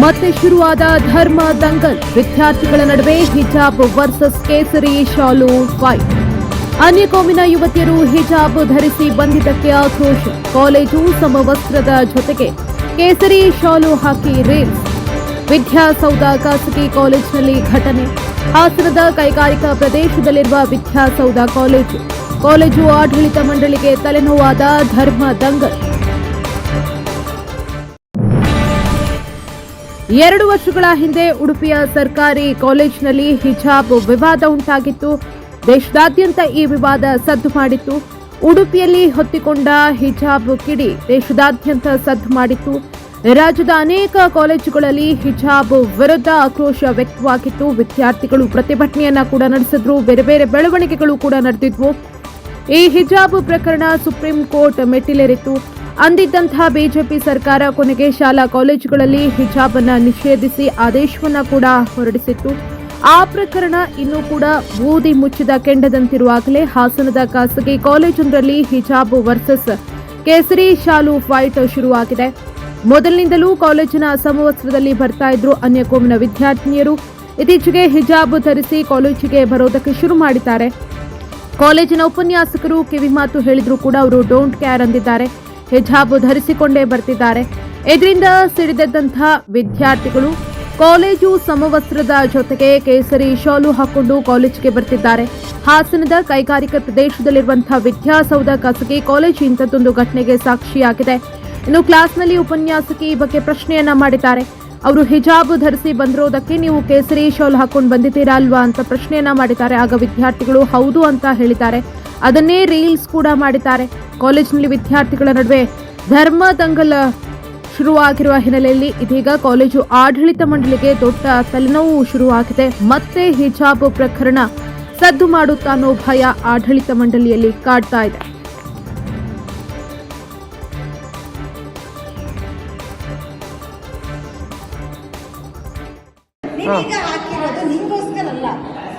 ಮತ್ತೆ ಶುರುವಾದ ಧರ್ಮ ದಂಗಲ್. ವಿದ್ಯಾರ್ಥಿಗಳ ನಡುವೆ ಹಿಜಾಬ್ ವರ್ಸಸ್ ಕೇಸರಿ ಶಾಲು ಫೈಟ್. ಅನ್ಯಕೋಮಿನ ಯುವತಿಯರು ಹಿಜಾಬ್ ಧರಿಸಿ ಬಂದಿದ್ದಕ್ಕೆ ಆಕ್ರೋಶ. ಕಾಲೇಜು ಸಮವಸ್ತ್ರದ ಜೊತೆಗೆ ಕೇಸರಿ ಶಾಲು ಹಾಕಿ ರೀಲ್ಸ್. ವಿದ್ಯಾಸೌಧ ಖಾಸಗಿ ಕಾಲೇಜಿನಲ್ಲಿ ಘಟನೆ. ಹಾಸನದ ಕೈಗಾರಿಕಾ ಪ್ರದೇಶದಲ್ಲಿರುವ ವಿದ್ಯಾಸೌಧ ಕಾಲೇಜು ಆಡಳಿತ ಮಂಡಳಿಗೆ ತಲೆನೋವಾದ ಧರ್ಮ ದಂಗಲ್. 2 ವರ್ಷಗಳ ಹಿಂದೆ ಉಡುಪಿಯ ಸರ್ಕಾರಿ ಕಾಲೇಜಿನಲ್ಲಿ ಹಿಜಾಬ್ ವಿವಾದ ಉಂಟಾಗಿತ್ತು. ದೇಶದಾದ್ಯಂತ ಈ ವಿವಾದ ಸದ್ದು ಮಾಡಿತ್ತು. ಉಡುಪಿಯಲ್ಲಿ ಹೊತ್ತಿಕೊಂಡ ಹಿಜಾಬ್ ಕಿಡಿ ದೇಶದಾದ್ಯಂತ ಸದ್ದು ಮಾಡಿತ್ತು. ರಾಜ್ಯದ ಅನೇಕ ಕಾಲೇಜುಗಳಲ್ಲಿ ಹಿಜಾಬ್ ವಿರುದ್ಧ ಆಕ್ರೋಶ ವ್ಯಕ್ತವಾಗಿತ್ತು. ವಿದ್ಯಾರ್ಥಿಗಳು ಪ್ರತಿಭಟನೆಯನ್ನ ಕೂಡ ನಡೆಸಿದ್ರು. ಬೇರೆ ಬೇರೆ ಬೆಳವಣಿಗೆಗಳು ಕೂಡ ನಡೆದಿದ್ವು. ಈ ಹಿಜಾಬ್ ಪ್ರಕರಣ ಸುಪ್ರೀಂ ಕೋರ್ಟ್ ಮೆಟ್ಟಿಲೇರಿತ್ತು. ಅಂದಿದ್ದಂತಹ ಬಿಜೆಪಿ ಸರ್ಕಾರ ಕೊನೆಗೆ ಶಾಲಾ ಕಾಲೇಜುಗಳಲ್ಲಿ ಹಿಜಾಬ್ ಅನ್ನ ನಿಷೇಧಿಸಿ ಆದೇಶವನ್ನ ಕೂಡ ಹೊರಡಿಸಿತ್ತು. ಆ ಪ್ರಕರಣ ಇನ್ನೂ ಕೂಡ ಬೂದಿ ಮುಚ್ಚಿದ ಕೆಂಡದಂತಿರುವಾಗಲೇ ಹಾಸನದ ಖಾಸಗಿ ಕಾಲೇಜೊಂದರಲ್ಲಿ ಹಿಜಾಬ್ ವರ್ಸಸ್ ಕೇಸರಿ ಶಾಲು ಫೈಟ್ ಶುರುವಾಗಿದೆ. ಮೊದಲಿನಿಂದಲೂ ಕಾಲೇಜಿನ ಸಮವಸ್ತ್ರದಲ್ಲಿ ಬರ್ತಾ ಇದ್ರು ಅನ್ಯಕೋಮಿನ ವಿದ್ಯಾರ್ಥಿನಿಯರು. ಇತ್ತೀಚೆಗೆ ಹಿಜಾಬ್ ಧರಿಸಿ ಕಾಲೇಜಿಗೆ ಬರೋದಕ್ಕೆ ಶುರು ಮಾಡಿದ್ದಾರೆ. ಕಾಲೇಜಿನ ಉಪನ್ಯಾಸಕರು ಕಿವಿಮಾತು ಹೇಳಿದ್ರು ಕೂಡ ಅವರು ಡೋಂಟ್ ಕೇರ್ ಅಂದಿದ್ದಾರೆ. ಹಿಜಾಬ್ ಧರಿಸಿಕೊಂಡೇ ಬರ್ತಿದ್ದಾರೆ. ಇದರಿಂದ ಸಿಡಿದೆದ್ದಂತಹ ವಿದ್ಯಾರ್ಥಿಗಳು ಕಾಲೇಜು ಸಮವಸ್ತ್ರದ ಜೊತೆಗೆ ಕೇಸರಿ ಶಾಲು ಹಾಕೊಂಡು ಕಾಲೇಜಿಗೆ ಬರ್ತಿದ್ದಾರೆ. ಹಾಸನದ ಕೈಗಾರಿಕಾ ಪ್ರದೇಶದಲ್ಲಿರುವಂತಹ ವಿದ್ಯಾಸೌಧ ಖಾಸಗಿ ಕಾಲೇಜು ಇಂಥದ್ದೊಂದು ಘಟನೆಗೆ ಸಾಕ್ಷಿಯಾಗಿದೆ. ಇನ್ನು ಕ್ಲಾಸ್ನಲ್ಲಿ ಉಪನ್ಯಾಸಕಿ ಈ ಬಗ್ಗೆ ಪ್ರಶ್ನೆಯನ್ನ ಮಾಡಿದ್ದಾರೆ. ಅವರು ಹಿಜಾಬ್ ಧರಿಸಿ ಬಂದಿರೋದಕ್ಕೆ ನೀವು ಕೇಸರಿ ಶಾಲು ಹಾಕೊಂಡು ಬಂದಿದ್ದೀರಾ ಅಲ್ವಾ ಅಂತ ಪ್ರಶ್ನೆಯನ್ನ ಮಾಡಿದ್ದಾರೆ. ಆಗ ವಿದ್ಯಾರ್ಥಿಗಳು ಹೌದು ಅಂತ ಹೇಳಿದ್ದಾರೆ. ಅದನ್ನೇ ರೀಲ್ಸ್ ಕೂಡ ಮಾಡಿದ್ದಾರೆ. ಕಾಲೇಜಿನಲ್ಲಿ ವಿದ್ಯಾರ್ಥಿಗಳ ನಡುವೆ ಧರ್ಮ ದಂಗಲ್ ಶುರುವಾಗಿರುವ ಹಿನ್ನೆಲೆಯಲ್ಲಿ ಇದೀಗ ಕಾಲೇಜು ಆಡಳಿತ ಮಂಡಳಿಗೆ ದೊಡ್ಡ ತಲೆನೋವು ಶುರುವಾಗಿದೆ. ಮತ್ತೆ ಹಿಜಾಬ್ ಪ್ರಕರಣ ಸದ್ದು ಮಾಡುತ್ತಾ ಅನ್ನೋ ಭಯ ಆಡಳಿತ ಮಂಡಳಿಯಲ್ಲಿ ಕಾಡ್ತಾ ಇದೆ. ಹಾಕಿರೋದು ನಿಂಗೋಸ್ಕರ ಅಲ್ಲ,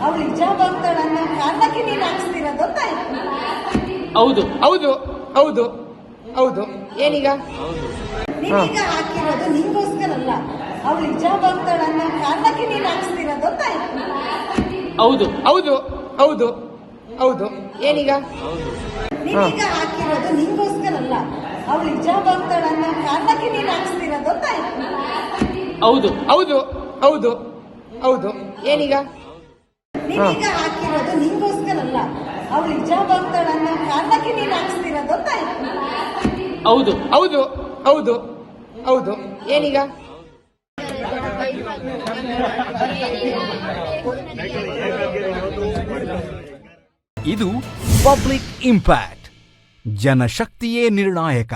ಅವ್ಳು ಹಿಜಾಬ್ ಆಗ್ತಾಳೆ ಅನ್ನೋ ಕಾರಣಕ್ಕೆ ನೀನು ಹಾಕ್ಸ್ತಿರೋದು ಅಂತ. ಹೌದು ಹೌದು ಹೌದು ಹೌದು ಏನೀಗ ನೀನೀಗ ಹಾಕಿರೋದು ನಿಂಗೋಸ್ಕರ ಅಲ್ಲ, ಅವ್ಳು ಹಿಜಾಬ್ ಆಗ್ತಾಳೆ ಅನ್ನೋ ಕಾರಣಕ್ಕೆ ನೀನು ಹಾಕ್ಸ್ತಿರೋದು ಅಂತ. ಹೌದು ಹೌದು ಹೌದು ಹೌದು ಏನೀಗ ನೀನೀಗ ಹಾಕಿರೋದು ನಿಂಗೋಸ್ಕರ ಅಲ್ಲ, ಅವ್ಳು ಹಿಜಾಬ್ ಆಗ್ತಾಳೆ ಅನ್ನೋ ಕಾರಣಕ್ಕೆ ನೀನು ಹಾಕ್ಸ್ತಿರೋದು ಅಂತ. ಹೌದು ಹೌದು ಹೌದು ಹೌದು ಏನೀಗ ನೀನೀಗ ಹಾಕಿರೋದು ನಿಂಗೋಸ್ಕರ ಅಲ್ಲ, ಅವ್ಳು ಹಿಜಾಬ್ ಆಗ್ತಾಳೆ ಅನ್ನೋ ಕಾರಣಕ್ಕೆ ನೀನು ಹಾಕ್ಸ್ತಿರೋದು ಅಂತ. ಹೌದು ಹೌದು ಹೌದು ಹೌದು ಏನೀಗ ಇದು ಪಬ್ಲಿಕ್ ಇಂಪ್ಯಾಕ್ಟ್. ಜನಶಕ್ತಿಯೇ ನಿರ್ಣಾಯಕ.